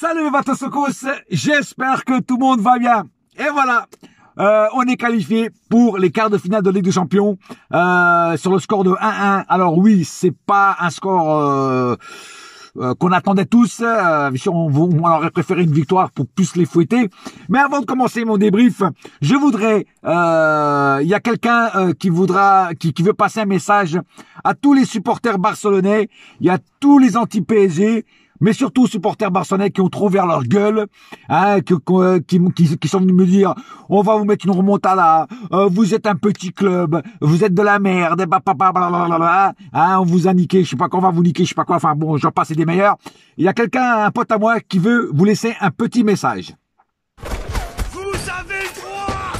Salut Vatosokos, j'espère que tout le monde va bien. Et voilà, on est qualifié pour les quarts de finale de Ligue des Champions sur le score de 1-1. Alors oui, c'est pas un score qu'on attendait tous. On aurait préféré une victoire pour plus les fouetter. Mais avant de commencer mon débrief, je voudrais, il y a quelqu'un qui veut passer un message à tous les supporters barcelonais, il y a tous les anti-PSG, mais surtout aux supporters barcelonais qui ont trop ouvert leur gueule, hein, qui sont venus me dire, on va vous mettre une remontada, vous êtes un petit club, vous êtes de la merde, hein, on vous a niqué, je sais pas quoi, on va vous niquer, je sais pas quoi, enfin bon, j'en passe et des meilleurs. Il y a quelqu'un, un pote à moi, qui veut vous laisser un petit message. Vous avez le droit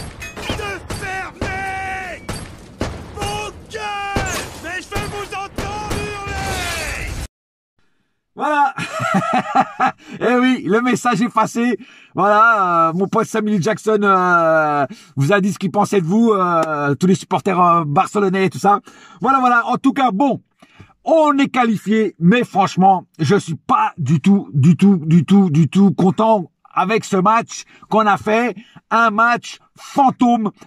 de fermer vos gueules, mais je veux vous entendre hurler. Voilà. Eh oui, le message est passé. Voilà, mon pote Samuel Jackson vous a dit ce qu'il pensait de vous, tous les supporters barcelonais et tout ça. Voilà. En tout cas, bon, on est qualifié, mais franchement, je suis pas du tout content avec ce match qu'on a fait. Un match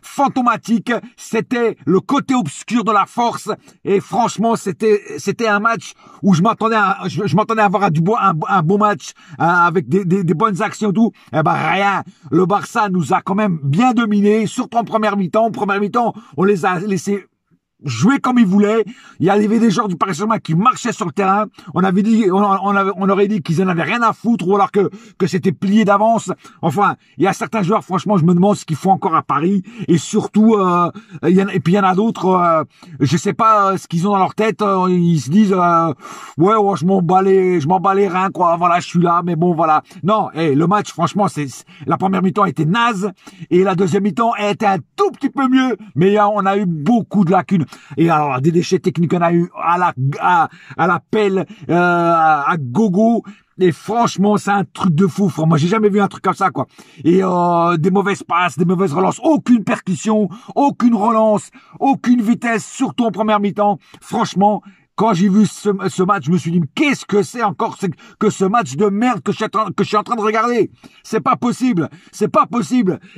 fantomatique. C'était le côté obscur de la force. Et franchement, c'était un match où je m'attendais à voir un beau match, avec des bonnes actions, tout. Eh ben, rien. Le Barça nous a quand même bien dominé, surtout en première mi-temps. En première mi-temps, on les a laissés jouer comme ils voulaient. Il y avait des joueurs du Paris Saint-Germain qui marchaient sur le terrain. On aurait dit qu'ils en avaient rien à foutre, ou alors que c'était plié d'avance. Enfin, il y a certains joueurs, franchement, je me demande ce qu'ils font encore à Paris. Et surtout, il y en a d'autres, je sais pas ce qu'ils ont dans leur tête. Ils se disent, ouais, je m'en bats les reins, quoi. Voilà, je suis là, mais bon, voilà. Non, le match, franchement, la première mi-temps était naze, et la deuxième mi-temps était un tout petit peu mieux, mais on a eu beaucoup de lacunes. Et alors, des déchets techniques, on a eu à la pelle, à gogo. Et franchement, c'est un truc de fou. Moi, j'ai jamais vu un truc comme ça, quoi. Et des mauvaises passes, des mauvaises relances, aucune percussion, aucune relance, aucune vitesse, surtout en première mi-temps. Franchement, quand j'ai vu ce match, je me suis dit, qu'est-ce que c'est encore que ce match de merde que je suis en train de regarder? C'est pas possible.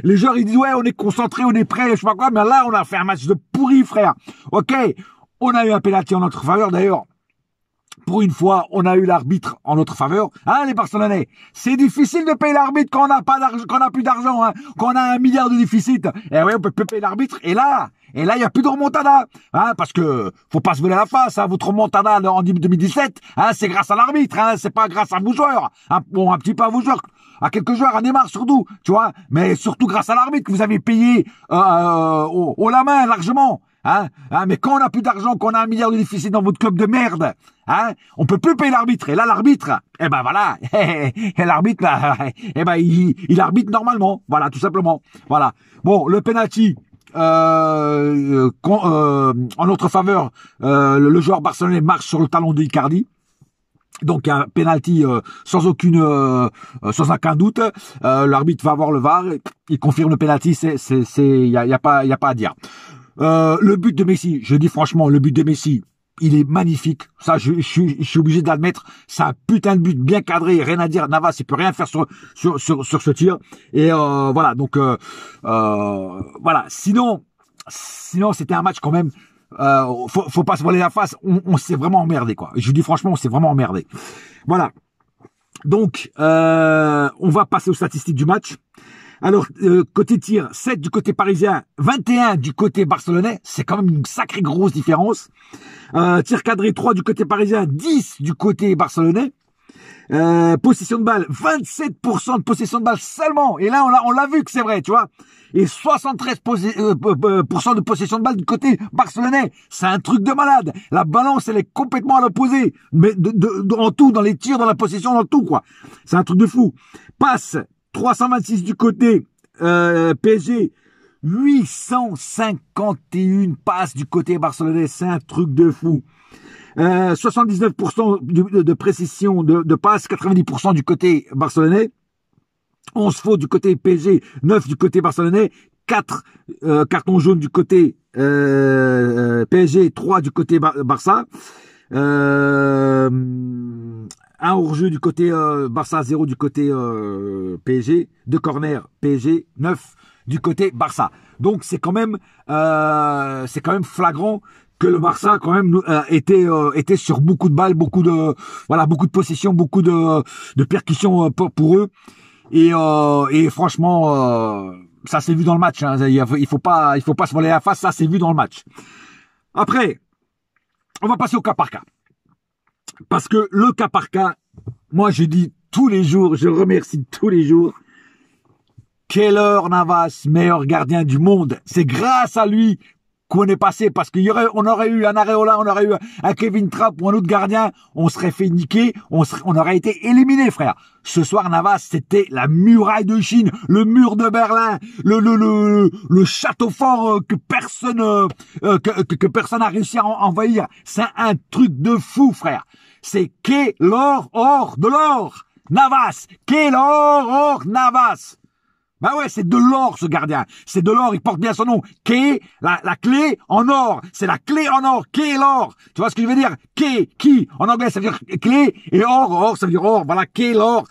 Les joueurs, ils disent, ouais, on est concentré, on est prêt, je sais pas quoi, mais là, on a fait un match de pourri, frère. Ok. On a eu un penalty en notre faveur, d'ailleurs. Pour une fois, on a eu l'arbitre en notre faveur. Hein, les Barcelonais? C'est difficile de payer l'arbitre quand on n'a pas d'argent, quand on n'a plus d'argent, hein, quand on a 1 milliard de déficit. Et ouais, on peut plus payer l'arbitre. Et là, il y a plus de remontada. Hein, parce que, faut pas se voler la face, hein, votre remontada en 2017, hein, c'est grâce à l'arbitre, hein, c'est pas grâce à vous joueurs. Hein, bon, un petit peu à vous joueurs. À quelques joueurs, à Neymar surtout, tu vois. Mais surtout grâce à l'arbitre que vous avez payé, au la main, largement. Hein, mais quand on n'a plus d'argent, qu'on a 1 milliard de déficit dans votre club de merde, hein, on peut plus payer l'arbitre. Et là, l'arbitre, eh ben voilà, l'arbitre, là, eh ben il arbitre normalement, voilà, tout simplement, voilà. Bon, le penalty en notre faveur, le joueur barcelonais marche sur le talon de Icardi. Donc un penalty sans aucun doute. L'arbitre va voir le VAR, il confirme le penalty. Il y a pas à dire. Le but de Messi, je dis franchement, le but de Messi, il est magnifique. Ça, je suis obligé de l'admettre. C'est un putain de but bien cadré, rien à dire. Navas, il peut rien faire sur ce tir. Et voilà. Donc voilà. Sinon, c'était un match quand même. Faut pas se voiler la face. On s'est vraiment emmerdé, quoi. Je vous dis franchement, on s'est vraiment emmerdé. Voilà. Donc, on va passer aux statistiques du match. Alors, côté tir, 7 du côté parisien, 21 du côté barcelonais. C'est quand même une sacrée grosse différence. Tir cadré, 3 du côté parisien, 10 du côté barcelonais. Possession de balle, 27% de possession de balle seulement. Et là, on l'a vu que c'est vrai, tu vois. Et 73% de possession de balle du côté barcelonais. C'est un truc de malade. La balance, elle est complètement à l'opposé. Mais en tout, dans les tirs, dans la possession, dans tout, quoi. C'est un truc de fou. Passe, 326 du côté PSG, 851 passes du côté barcelonais, c'est un truc de fou. 79% de précision de passes, 90% du côté barcelonais, 11 fautes du côté PSG, 9 du côté barcelonais, 4 cartons jaunes du côté PSG, 3 du côté Barça. Un hors-jeu du côté Barça, 0 du côté PSG, 2 corners PSG, 9 du côté Barça. Donc c'est quand même flagrant que le Barça quand même était sur beaucoup de balles, beaucoup de possessions, beaucoup de percussions pour eux. Et franchement, ça s'est vu dans le match. Hein. Il faut pas se voiler la face. Ça s'est vu dans le match. Après, on va passer au cas par cas. Parce que le cas par cas, moi je dis tous les jours, je remercie tous les jours Keylor Navas, meilleur gardien du monde. C'est grâce à lui qu'on est passé, parce on aurait eu un Areola, on aurait eu un Kevin Trapp ou un autre gardien, on serait fait niquer, on aurait été éliminé, frère. Ce soir, Navas, c'était la muraille de Chine, le mur de Berlin, le château fort que personne n'a réussi à envahir. C'est un truc de fou, frère. C'est Keylor hors de l'or. Navas, Keylor hors Navas. Bah ouais, c'est de l'or, ce gardien. C'est de l'or, il porte bien son nom. La clé en or. C'est la clé en or. Keylor. Tu vois ce que je veux dire? Qui. En anglais, ça veut dire clé. Et or, ça veut dire or. Voilà, Keylor.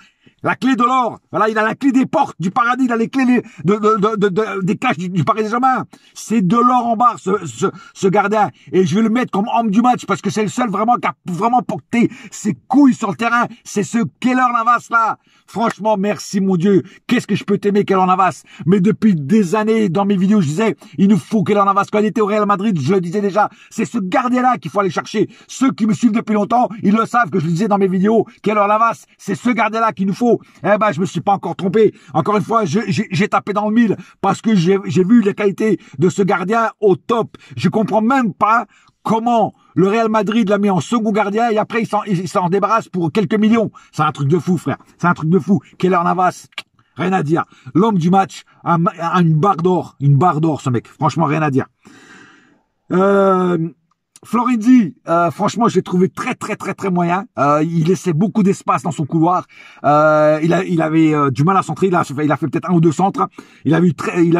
La clé de l'or. Voilà, il a la clé des portes du paradis. Il a les clés des caches du Paris Saint-Germain. C'est de l'or en barre, ce gardien. Et je vais le mettre comme homme du match parce que c'est le seul vraiment qui a vraiment porté ses couilles sur le terrain. C'est ce Keylor Navas là. Franchement, merci mon Dieu. Qu'est-ce que je peux t'aimer, Keylor Navas. Mais depuis des années, dans mes vidéos, je disais, il nous faut Keylor Navas. Quand il était au Real Madrid, je le disais déjà. C'est ce gardien-là qu'il faut aller chercher. Ceux qui me suivent depuis longtemps, ils le savent que je le disais dans mes vidéos. Keylor Navas, c'est ce gardien-là qu'il nous faut. Eh ben, je me suis pas encore trompé. Encore une fois, j'ai tapé dans le mille parce que j'ai vu les qualités de ce gardien au top. Je comprends même pas comment le Real Madrid l'a mis en second gardien et après il s'en débarrasse pour quelques millions. C'est un truc de fou, frère. C'est un truc de fou. Keylor Navas, rien à dire. L'homme du match, une barre d'or, ce mec. Franchement, rien à dire. Florenzi, franchement, je l'ai trouvé très moyen. Il laissait beaucoup d'espace dans son couloir. Il avait du mal à centrer. Il a fait peut-être un ou deux centres. Il a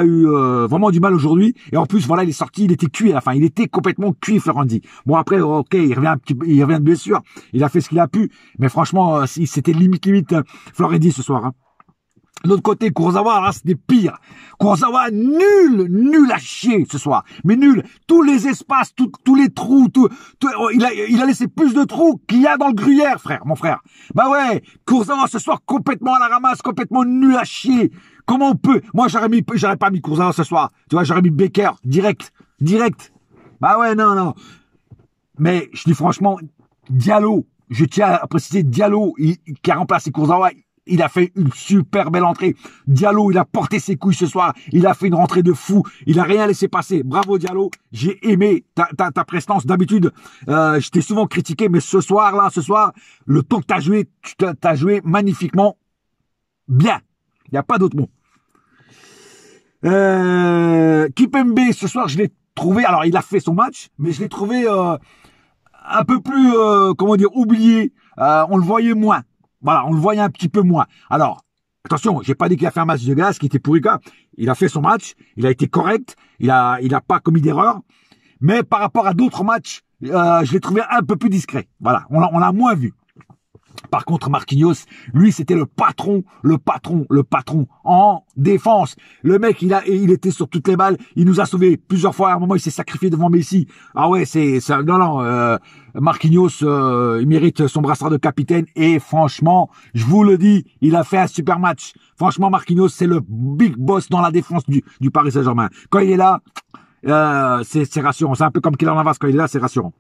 eu vraiment du mal aujourd'hui. Et en plus, voilà, il est sorti. Il était cuit à la fin. Il était complètement cuit, Florenzi. Bon après, ok, il revient de blessure. Il a fait ce qu'il a pu. Mais franchement, c'était limite Florenzi ce soir. Hein. De l'autre côté, Kurzawa, là, c'était pire. Kurzawa, nul à chier ce soir. Mais nul. Tous les espaces, tous les trous, il a laissé plus de trous qu'il y a dans le gruyère, mon frère. Bah ouais, Kurzawa ce soir, complètement à la ramasse, complètement nul à chier. Comment on peut? Moi, j'aurais pas mis Kurzawa ce soir. Tu vois, j'aurais mis Becker, direct. Bah ouais, non. Mais, je dis franchement, Diallo, je tiens à préciser, Diallo, qui a remplacé Kurzawa, il a fait une super belle entrée. Diallo, il a porté ses couilles ce soir. Il a fait une rentrée de fou. Il a rien laissé passer. Bravo Diallo. J'ai aimé ta prestance. D'habitude, je t'ai souvent critiqué, mais ce soir, le temps que t'as joué magnifiquement bien. Il n'y a pas d'autre mot. Kimpembe, ce soir, je l'ai trouvé. Alors, il a fait son match, mais je l'ai trouvé un peu plus, oublié. On le voyait moins. Voilà, on le voyait un petit peu moins. Alors, attention, j'ai pas dit qu'il a fait un match de glace qui était pourri quoi. Il a fait son match, il a été correct, il a pas commis d'erreur. Mais par rapport à d'autres matchs, je l'ai trouvé un peu plus discret. Voilà, on l'a moins vu. Par contre, Marquinhos, lui, c'était le patron en défense. Le mec, il était sur toutes les balles. Il nous a sauvés plusieurs fois. À un moment, il s'est sacrifié devant Messi. Ah ouais, Marquinhos, il mérite son brassard de capitaine. Et franchement, je vous le dis, il a fait un super match. Franchement, Marquinhos, c'est le big boss dans la défense du Paris Saint-Germain. Quand il est là, c'est rassurant. C'est un peu comme Keylor Navas. Quand il est là, c'est rassurant.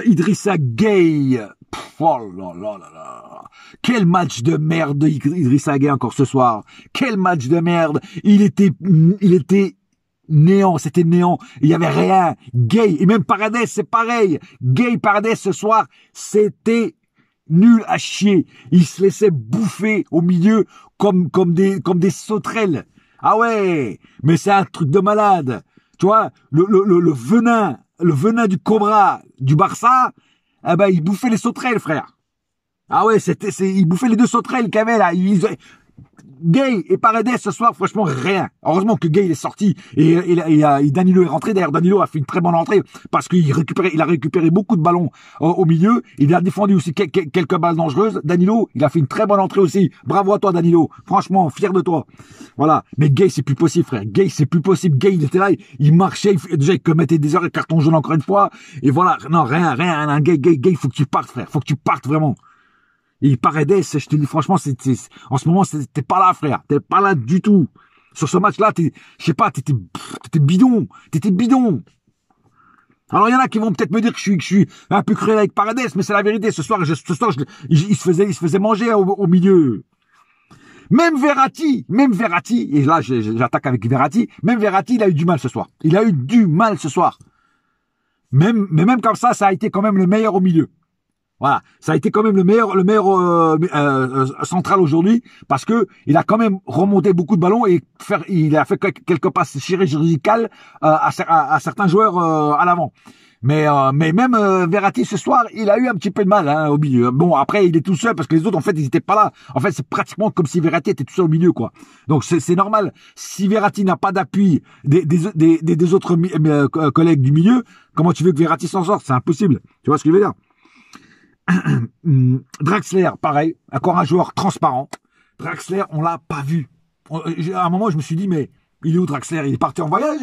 Idrissa Gueye. Oh là là là là. Quel match de merde Idrissa Gueye encore ce soir. Quel match de merde. Il était néant, c'était néant. Il y avait rien. Gueye et même Paredes, c'est pareil. Gueye, Paredes ce soir, c'était nul à chier. Il se laissait bouffer au milieu comme des sauterelles. Ah ouais, mais c'est un truc de malade. Tu vois, le venin du cobra du Barça, eh ben, il bouffait les sauterelles, frère. Ah ouais, il bouffait les deux sauterelles qu'il y avait là. Gay et Paredes ce soir, franchement, rien. Heureusement que Gay est sorti et Danilo est rentré. D'ailleurs, Danilo a fait une très bonne entrée parce qu'il a récupéré beaucoup de ballons au milieu. Il a défendu aussi quelques balles dangereuses. Danilo, il a fait une très bonne entrée aussi. Bravo à toi, Danilo. Franchement, fier de toi. Voilà. Mais Gay, c'est plus possible, frère. Gay, c'est plus possible. Gay, il était là, il marchait. Déjà, il commettait des erreurs, carton jaune encore une fois. Et voilà. Non, rien. Gay, il faut que tu partes, frère. Faut que tu partes vraiment. Et Paredes, je te dis franchement, en ce moment, t'es pas là, frère. T'es pas là du tout. Sur ce match-là, je sais pas, t'étais bidon. T'étais bidon. Alors, il y en a qui vont peut-être me dire que je suis un peu cruel avec Paredes, mais c'est la vérité. Ce soir, il se faisait manger au milieu. Même Verratti, et là, j'attaque avec Verratti, même Verratti, il a eu du mal ce soir. Il a eu du mal ce soir. Mais même comme ça a été quand même le meilleur au milieu. Voilà, ça a été quand même le meilleur central aujourd'hui parce que il a quand même remonté beaucoup de ballons et il a fait quelques passes chirurgicales à certains joueurs à l'avant. Mais même Verratti ce soir, il a eu un petit peu de mal au milieu. Bon, après il est tout seul parce que les autres en fait ils étaient pas là. En fait c'est pratiquement comme si Verratti était tout seul au milieu quoi. Donc c'est normal. Si Verratti n'a pas d'appui des autres collègues du milieu, comment tu veux que Verratti s'en sorte? C'est impossible. Tu vois ce que je veux dire? Draxler, pareil, encore un joueur transparent. Draxler, on l'a pas vu. À un moment, je me suis dit, mais il est où Draxler? Il est parti en voyage,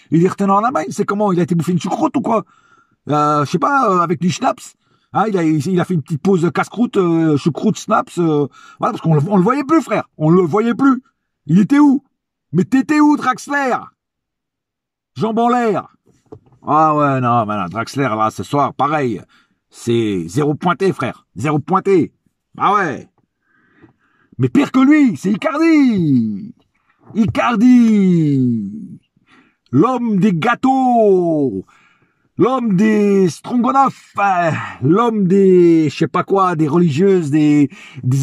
il est retenu en Allemagne. C'est comment? Il a été bouffé une choucroute ou quoi? Je sais pas, avec du schnaps. Hein, il a fait une petite pause casse-croûte, choucroute, snaps. Voilà, parce qu'on le voyait plus, frère. On le voyait plus. Il était où? Mais t'étais où, Draxler? Jambes en l'air. Ah ouais, non, Draxler, là, ce soir, pareil. C'est 0 pointé, frère. 0 pointé. Ah ouais. Mais pire que lui, c'est Icardi. Icardi. L'homme des gâteaux. L'homme des stroganoff. L'homme des, je sais pas quoi, des religieuses, des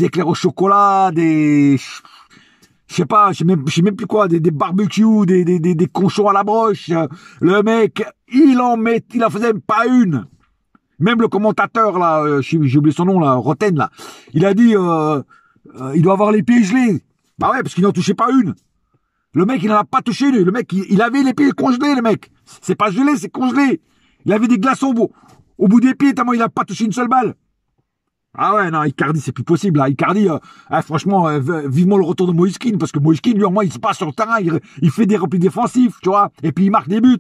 éclairs au chocolat, je sais pas, je sais même plus quoi, des barbecues, des conchons à la broche. Le mec, il en faisait pas une. Même le commentateur, là, j'ai oublié son nom, là, Roten, là, il a dit, il doit avoir les pieds gelés. Bah ouais, parce qu'il n'en touchait pas une. Le mec, il n'en a pas touché une. Le mec, il avait les pieds congelés, le mec. C'est pas gelé, c'est congelé. Il avait des glaçons au bout des pieds, tellement il n'a pas touché une seule balle. Ah ouais, non, Icardi, c'est plus possible, là. Icardi, franchement, vivement le retour de Moïse Kean, parce que Moïse Kean, lui, au moins, il se passe sur le terrain, il fait des replis défensifs, tu vois, et puis il marque des buts.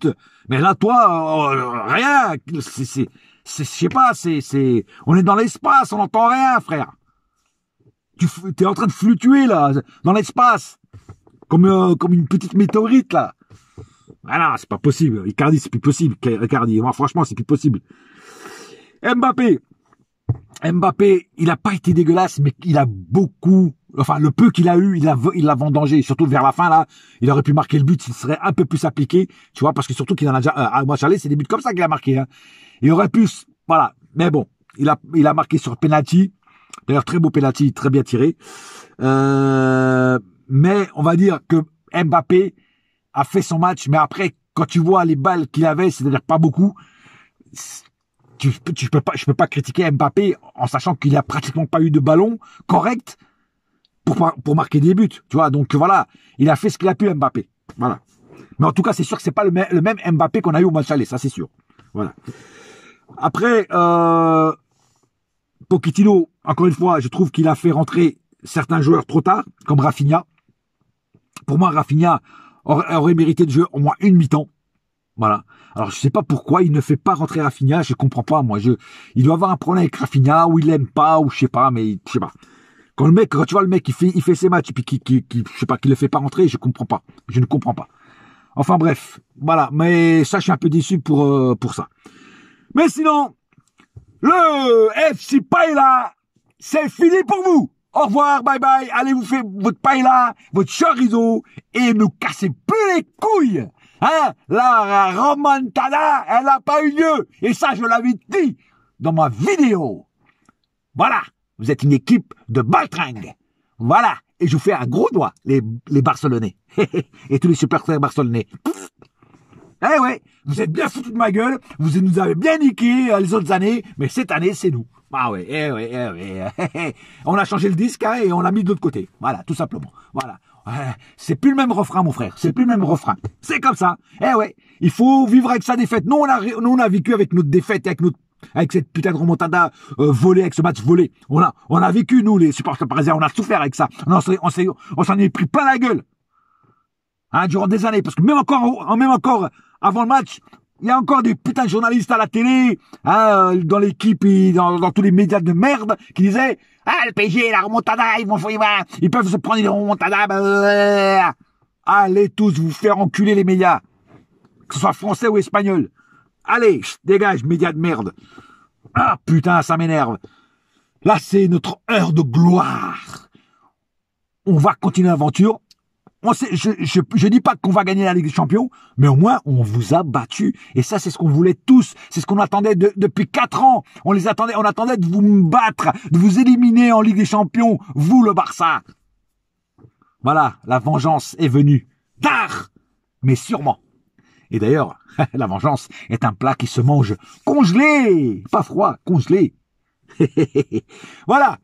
Mais là, toi, rien. Je sais pas, on est dans l'espace, on n'entend rien, frère. T'es en train de fluctuer, là, dans l'espace. Comme une petite météorite, là. Ah non, c'est pas possible. Icardi, c'est plus possible. Icardi, moi, franchement, c'est plus possible. Mbappé, il a pas été dégueulasse, mais il a beaucoup, enfin, le peu qu'il a eu, il l'a vendangé. Surtout vers la fin, là, il aurait pu marquer le but s'il serait un peu plus appliqué. Tu vois, parce que surtout qu'il en a déjà, à match aller, c'est des buts comme ça qu'il a marqué, hein. Il aurait pu, voilà. Mais bon, il a marqué sur penalty. D'ailleurs, très beau penalty, très bien tiré. Mais on va dire que Mbappé a fait son match. Mais après, quand tu vois les balles qu'il avait, c'est-à-dire pas beaucoup, je peux pas critiquer Mbappé en sachant qu'il a pratiquement pas eu de ballon correct pour marquer des buts. Tu vois, donc voilà, il a fait ce qu'il a pu, Mbappé. Voilà. Mais en tout cas, c'est sûr que c'est pas le même Mbappé qu'on a eu au match aller, ça c'est sûr. Voilà. Après, Pochettino, encore une fois, je trouve qu'il a fait rentrer certains joueurs trop tard, comme Rafinha. Pour moi, Rafinha aurait mérité de jouer au moins une mi-temps. Voilà. Alors, je sais pas pourquoi il ne fait pas rentrer Rafinha, je comprends pas, moi. Il doit avoir un problème avec Rafinha, ou il l'aime pas, ou je sais pas, mais je sais pas. Quand tu vois le mec, il fait ses matchs, et puis je sais pas, qu'il le fait pas rentrer, je comprends pas. Je ne comprends pas. Enfin bref, voilà. Mais ça, je suis un peu déçu pour ça. Mais sinon, le FC Paella, c'est fini pour vous. Au revoir, bye bye. Allez vous faire votre paella, votre chorizo et ne cassez plus les couilles. Hein? La remontada, elle n'a pas eu lieu. Et ça, je l'avais dit dans ma vidéo. Voilà. Vous êtes une équipe de baltringues. Voilà. Et je vous fais un gros doigt, les Barcelonais. Et tous les supporters barcelonais. Eh ouais, vous êtes bien foutus de ma gueule, vous nous avez bien niqué les autres années, mais cette année, c'est nous. Ah ouais, on a changé le disque hein, et on l'a mis de l'autre côté. Voilà, tout simplement. Voilà. C'est plus le même refrain, mon frère. C'est plus le même refrain. C'est comme ça. Eh ouais, il faut vivre avec sa défaite. Nous, on a vécu avec notre défaite, avec cette putain de remontada volée, avec ce match volé. On a vécu, nous, les supporters parisiens, on a souffert avec ça. On s'en est pris plein la gueule. Hein, durant des années. Parce que même encore avant le match, il y a encore des putains de journalistes à la télé, hein, dans l'équipe et dans tous les médias de merde, qui disaient « Ah, le PSG, la remontada, ils peuvent se prendre une remontada. » Allez tous vous faire enculer les médias, que ce soit français ou espagnol. Allez, dégage, médias de merde. Ah, putain, ça m'énerve. Là, c'est notre heure de gloire. On va continuer l'aventure. Je dis pas qu'on va gagner la Ligue des Champions, mais au moins on vous a battu. Et ça, c'est ce qu'on voulait tous. C'est ce qu'on attendait depuis 4 ans. On attendait de vous battre, de vous éliminer en Ligue des Champions. Vous, le Barça. Voilà, la vengeance est venue. Tard, mais sûrement. Et d'ailleurs, la vengeance est un plat qui se mange congelé. Pas froid, congelé. Voilà,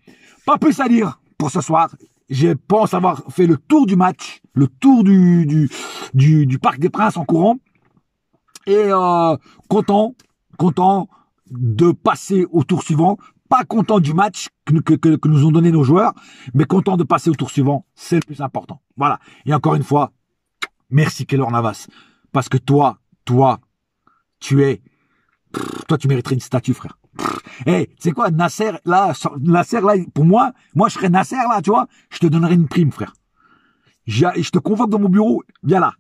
pas plus à dire pour ce soir. Je pense avoir fait le tour du match, le tour du Parc des Princes en courant. Et content de passer au tour suivant. Pas content du match que nous ont donné nos joueurs, mais content de passer au tour suivant. C'est le plus important. Voilà. Et encore une fois, merci Keylor Navas. Parce que toi, tu mériterais une statue, frère. Eh, tu sais quoi, Nasser, là, pour moi, je serais Nasser, là, tu vois, je te donnerais une prime, frère. Je te convoque dans mon bureau, viens là.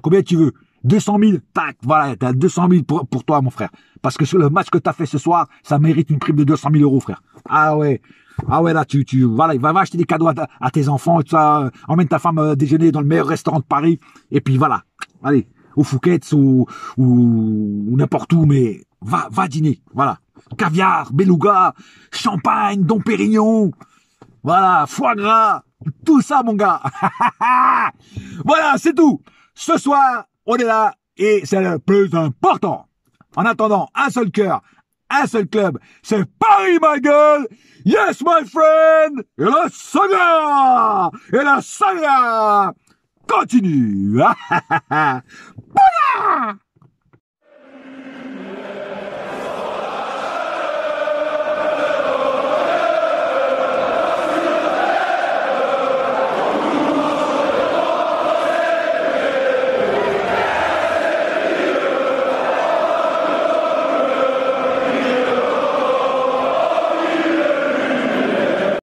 Combien tu veux? 200 000, tac, voilà, t'as 200 000 pour toi, mon frère. Parce que sur le match que t'as fait ce soir, ça mérite une prime de 200 000 euros, frère. Ah ouais, là, voilà, va acheter des cadeaux à tes enfants et tout ça, emmène ta femme déjeuner dans le meilleur restaurant de Paris, et puis voilà, allez, au Fouquet's ou n'importe où, mais va dîner, voilà. Caviar, beluga, champagne, Dom Pérignon, voilà, foie gras, tout ça, mon gars. Voilà, c'est tout. Ce soir, on est là et c'est le plus important. En attendant, un seul cœur, un seul club, c'est Paris, ma gueule. Yes, my friend. Et la saga continue. Voilà.